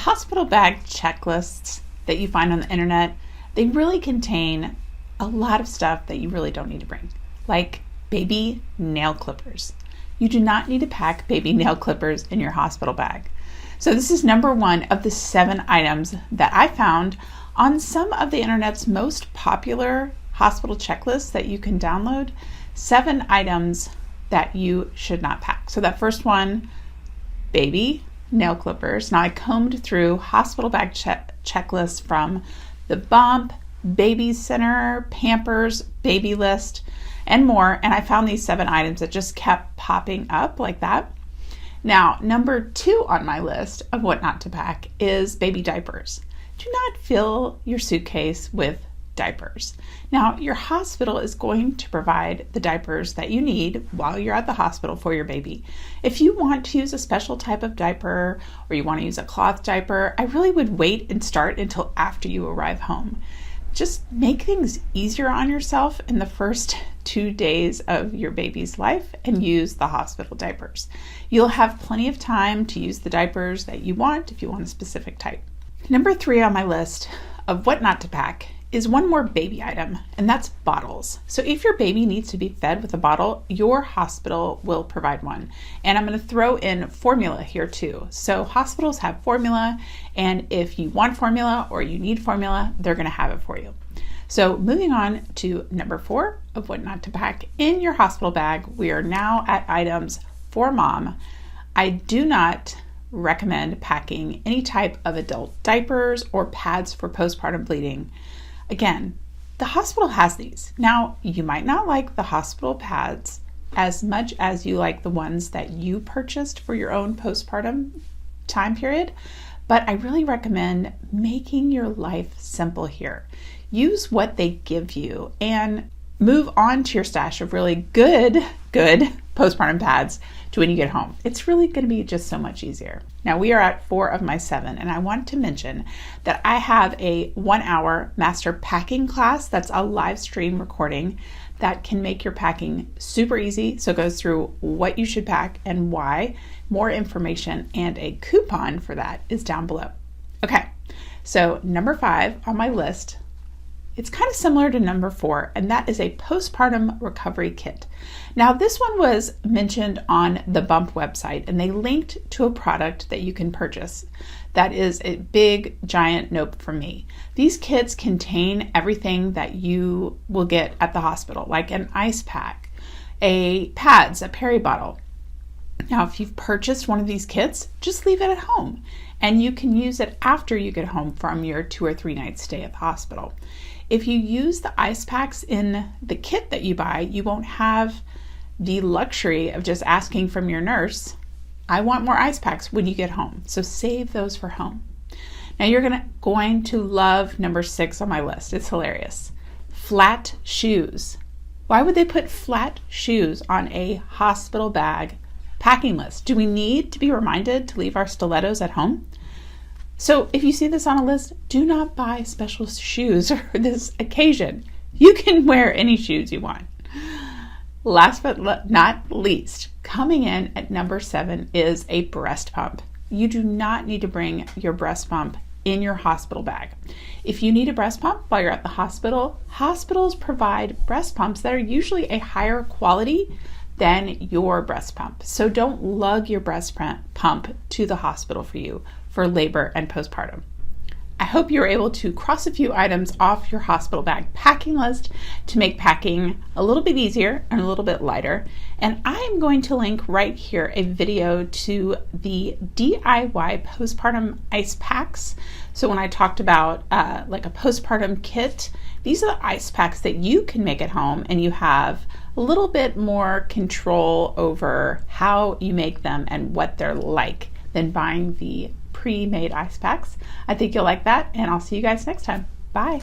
hospital bag checklists that you find on the internet, they really contain a lot of stuff that you really don't need to bring, like baby nail clippers. You do not need to pack baby nail clippers in your hospital bag. So this is number 1 of the 7 items that I found on some of the internet's most popular hospital checklists that you can download. 7 items that you should not pack. So that first one, baby nail clippers. Now I combed through hospital bag checklists from the Bump, Baby Center, Pampers, Baby List, and more, and I found these 7 items that just kept popping up like that. Now, number 2 on my list of what not to pack is baby diapers. Do not fill your suitcase with diapers. Now, your hospital is going to provide the diapers that you need while you're at the hospital for your baby. If you want to use a special type of diaper or you want to use a cloth diaper, I really would wait and start until after you arrive home. Just make things easier on yourself in the first 2 days of your baby's life and use the hospital diapers. You'll have plenty of time to use the diapers that you want if you want a specific type. Number 3 on my list of what not to pack is one more baby item, and that's bottles. So if your baby needs to be fed with a bottle, your hospital will provide one. And I'm going to throw in formula here too. So hospitals have formula, and if you want formula or you need formula, they're going to have it for you. So moving on to number 4 of what not to pack in your hospital bag, we are now at items for mom. I do not recommend packing any type of adult diapers or pads for postpartum bleeding. Again, the hospital has these. Now, you might not like the hospital pads as much as you like the ones that you purchased for your own postpartum time period, but I really recommend making your life simple here. Use what they give you and move on to your stash of really good postpartum pads to when you get home. It's really going to be just so much easier. Now we are at 4 of my 7, and I want to mention that I have a 1-hour master packing class that's a live stream recording that can make your packing super easy. So it goes through what you should pack and why. More information and a coupon for that is down below. Okay, so number 5 on my list, it's kind of similar to number 4, and that is a postpartum recovery kit. Now, this one was mentioned on the Bump website, and they linked to a product that you can purchase. That is a big, giant nope from me. These kits contain everything that you will get at the hospital, like an ice pack, pads, a peri bottle. Now, if you've purchased one of these kits, just leave it at home, and you can use it after you get home from your 2 or 3 night stay at the hospital. If you use the ice packs in the kit that you buy, you won't have the luxury of just asking from your nurse, I want more ice packs when you get home. So save those for home. Now you're going to love number 6 on my list. It's hilarious. Flat shoes. Why would they put flat shoes on a hospital bag packing list? Do we need to be reminded to leave our stilettos at home? So if you see this on a list, do not buy special shoes for this occasion. You can wear any shoes you want. Last but not least, coming in at number 7 is a breast pump. You do not need to bring your breast pump in your hospital bag. If you need a breast pump while you're at the hospital, hospitals provide breast pumps that are usually a higher quality than your breast pump. So don't lug your breast pump to the hospital for you for labor and postpartum. I hope you're able to cross a few items off your hospital bag packing list to make packing a little bit easier and a little bit lighter. And I am going to link right here a video to the DIY postpartum ice packs. So when I talked about like a postpartum kit, these are the ice packs that you can make at home, and you have a little bit more control over how you make them and what they're like than buying the pre-made ice packs. I think you'll like that, and I'll see you guys next time. Bye.